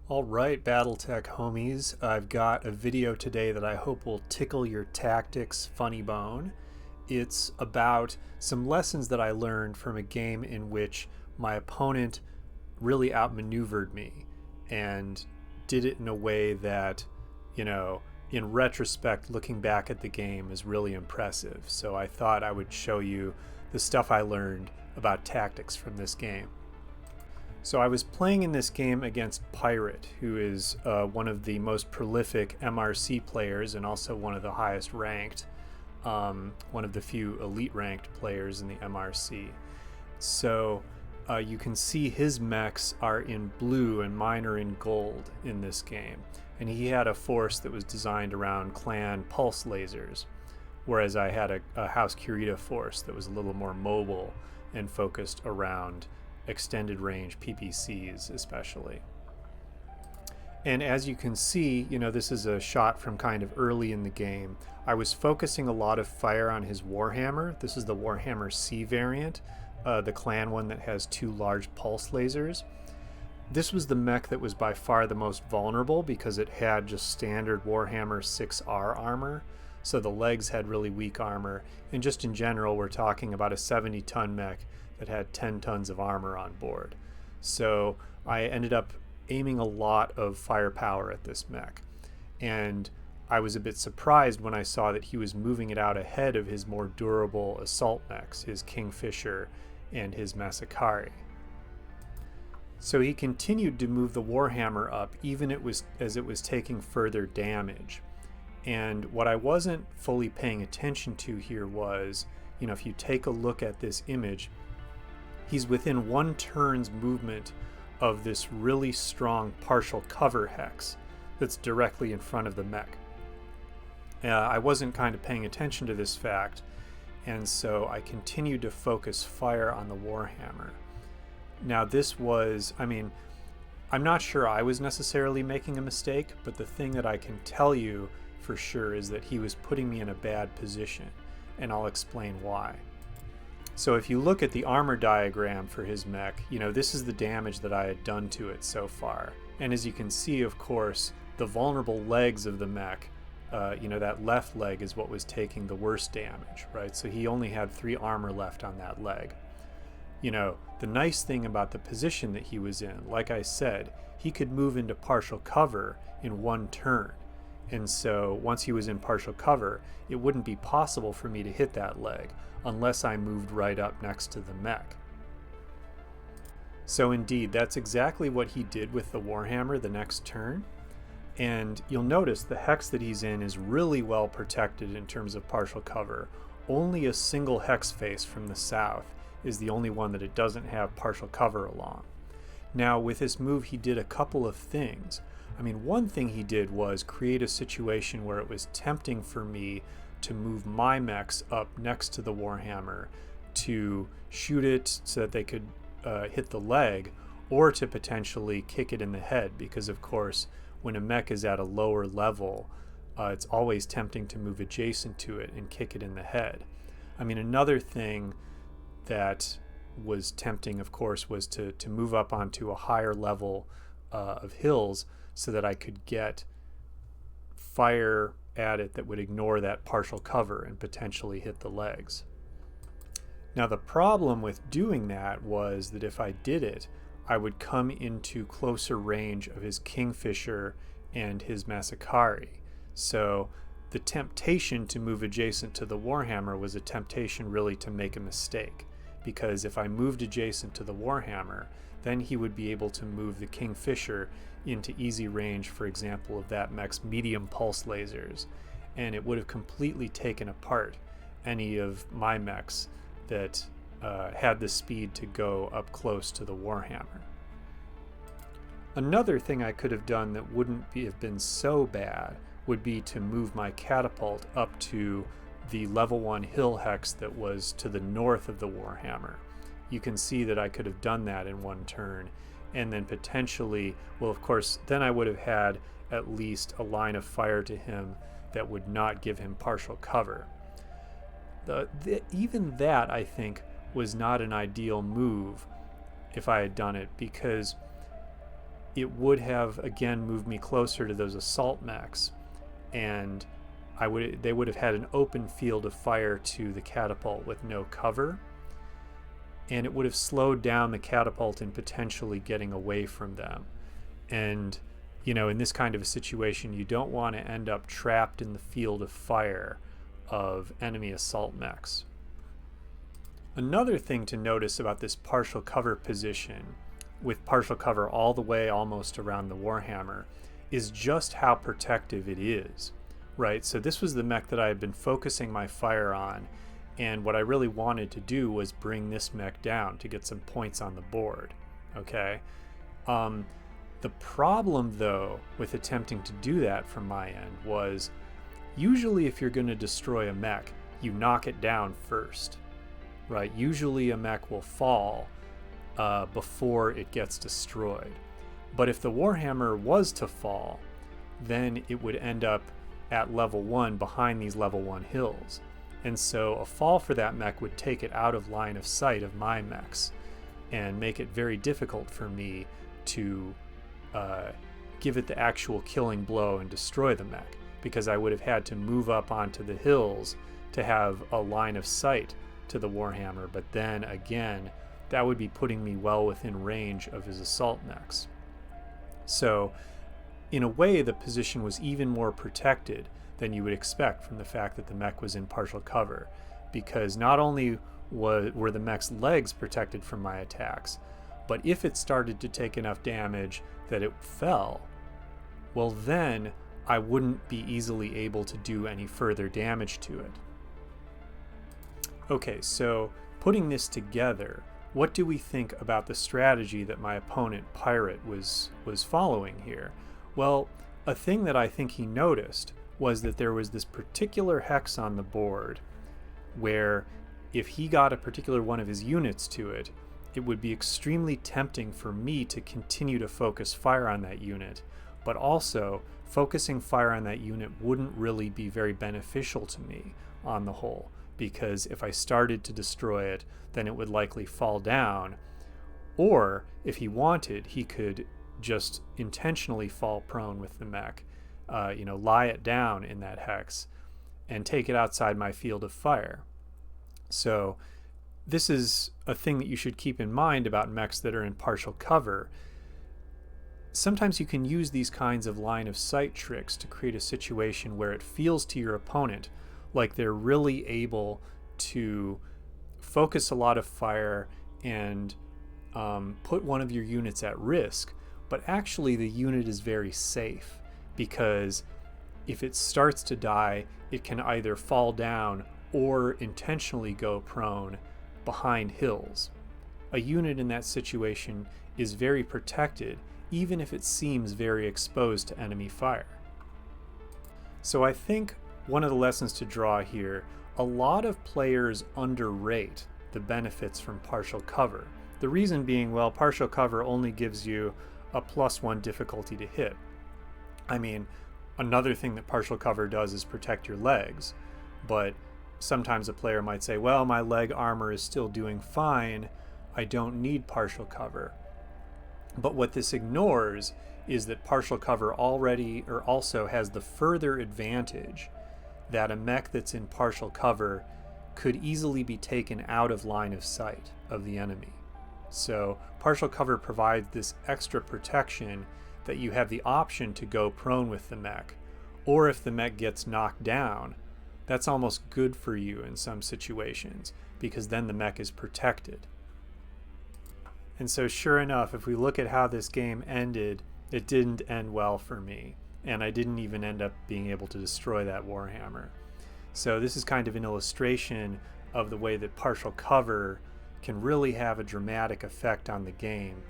All right, BattleTech homies, I've got a video today that I hope will tickle your tactics funny bone. It's about some lessons that I learned from a game in which my opponent really outmaneuvered me and did it in a way that, in retrospect, looking back at the game is really impressive. So I thought I would show you the stuff I learned about tactics from this game. So I was playing in this game against Pirate, who is one of the most prolific MRC players and also one of the highest ranked, one of the few elite ranked players in the MRC. So you can see his mechs are in blue and mine are in gold in this game. And he had a force that was designed around clan pulse lasers, whereas I had a House Kurita force that was a little more mobile and focused around extended range PPCs especially. And as you can see, this is a shot from kind of early in the game. I was focusing a lot of fire on his Warhammer. This is the Warhammer C variant, the clan one that has two large pulse lasers. This was the mech that was by far the most vulnerable because it had just standard Warhammer 6R armor. So the legs had really weak armor. And just in general, we're talking about a 70-ton mech that had 10 tons of armor on board. So I ended up aiming a lot of firepower at this mech. And I was a bit surprised when I saw that he was moving it out ahead of his more durable assault mechs, his Kingfisher and his Masakari. So he continued to move the Warhammer up even as it was taking further damage. And what I wasn't fully paying attention to here was, if you take a look at this image, he's within one turn's movement of this really strong partial cover hex that's directly in front of the mech. I wasn't kind of paying attention to this fact, and so I continued to focus fire on the Warhammer. Now this was, I'm not sure I was necessarily making a mistake, but the thing that I can tell you for sure is that he was putting me in a bad position, and I'll explain why. So if you look at the armor diagram for his mech, this is the damage that I had done to it so far. And as you can see, of course, the vulnerable legs of the mech, that left leg is what was taking the worst damage, right? So he only had 3 armor left on that leg. The nice thing about the position that he was in, like I said, he could move into partial cover in one turn. And so once he was in partial cover, it wouldn't be possible for me to hit that leg unless I moved right up next to the mech. So indeed, that's exactly what he did with the Warhammer the next turn. And you'll notice the hex that he's in is really well protected in terms of partial cover. Only a single hex face from the south is the only one that it doesn't have partial cover along. Now with this move, he did a couple of things. One thing he did was create a situation where it was tempting for me to move my mechs up next to the Warhammer to shoot it so that they could hit the leg, or to potentially kick it in the head, because of course when a mech is at a lower level, it's always tempting to move adjacent to it and kick it in the head. Another thing that was tempting, of course, was to move up onto a higher level of hills so that I could get fire at it that would ignore that partial cover and potentially hit the legs. Now the problem with doing that was that if I did it, I would come into closer range of his Kingfisher and his Masakari. So the temptation to move adjacent to the Warhammer was a temptation really to make a mistake, because if I moved adjacent to the Warhammer, then he would be able to move the Kingfisher into easy range, for example, of that mech's medium pulse lasers, and it would have completely taken apart any of my mechs that had the speed to go up close to the Warhammer. Another thing I could have done that wouldn't have been so bad would be to move my catapult up to the level 1 hill hex that was to the north of the Warhammer. You can see that I could have done that in one turn, and then potentially, well, of course, then I would have had at least a line of fire to him that would not give him partial cover. Even that, I think, was not an ideal move if I had done it, because it would have again moved me closer to those assault mechs, and they would have had an open field of fire to the catapult with no cover, and it would have slowed down the catapult in potentially getting away from them. And in this kind of a situation, you don't want to end up trapped in the field of fire of enemy assault mechs. Another thing to notice about this partial cover position, with partial cover all the way almost around the Warhammer, is just how protective it is, right? So this was the mech that I had been focusing my fire on, and what I really wanted to do was bring this mech down to get some points on the board, okay? The problem, though, with attempting to do that from my end was, usually if you're going to destroy a mech, you knock it down first, right? Usually a mech will fall before it gets destroyed. But if the Warhammer was to fall, then it would end up at level 1 behind these level 1 hills. And so a fall for that mech would take it out of line of sight of my mechs and make it very difficult for me to give it the actual killing blow and destroy the mech, because I would have had to move up onto the hills to have a line of sight to the Warhammer, but then again, that would be putting me well within range of his assault mechs. So in a way, the position was even more protected than you would expect from the fact that the mech was in partial cover, because not only were the mech's legs protected from my attacks, but if it started to take enough damage that it fell, well then I wouldn't be easily able to do any further damage to it. Okay, so putting this together, what do we think about the strategy that my opponent Pirate was following here? Well, a thing that I think he noticed was that there was this particular hex on the board where if he got a particular one of his units to it, it would be extremely tempting for me to continue to focus fire on that unit, but also focusing fire on that unit wouldn't really be very beneficial to me on the whole, because if I started to destroy it, then it would likely fall down, or if he wanted, he could just intentionally fall prone with the mech, lie it down in that hex and take it outside my field of fire. So this is a thing that you should keep in mind about mechs that are in partial cover. Sometimes you can use these kinds of line of sight tricks to create a situation where it feels to your opponent like they're really able to focus a lot of fire and put one of your units at risk, but actually the unit is very safe, because if it starts to die, it can either fall down or intentionally go prone behind hills. A unit in that situation is very protected, even if it seems very exposed to enemy fire. So I think one of the lessons to draw here, a lot of players underrate the benefits from partial cover. The reason being, well, partial cover only gives you a +1 difficulty to hit. I mean, another thing that partial cover does is protect your legs, but sometimes a player might say, well, my leg armor is still doing fine, I don't need partial cover. But what this ignores is that partial cover also has the further advantage that a mech that's in partial cover could easily be taken out of line of sight of the enemy. So partial cover provides this extra protection that you have the option to go prone with the mech, or if the mech gets knocked down, that's almost good for you in some situations, because then the mech is protected. And so sure enough, if we look at how this game ended, it didn't end well for me, and I didn't even end up being able to destroy that Warhammer. So this is kind of an illustration of the way that partial cover can really have a dramatic effect on the game,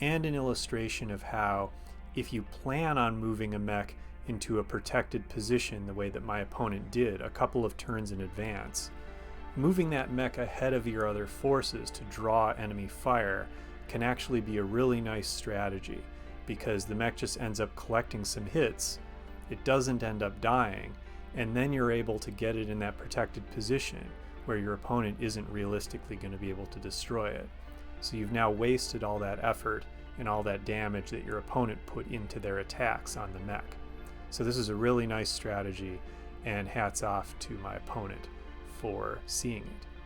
and an illustration of how if you plan on moving a mech into a protected position the way that my opponent did a couple of turns in advance, moving that mech ahead of your other forces to draw enemy fire can actually be a really nice strategy, because the mech just ends up collecting some hits, it doesn't end up dying, and then you're able to get it in that protected position where your opponent isn't realistically going to be able to destroy it. So you've now wasted all that effort and all that damage that your opponent put into their attacks on the mech. So this is a really nice strategy, and hats off to my opponent for seeing it.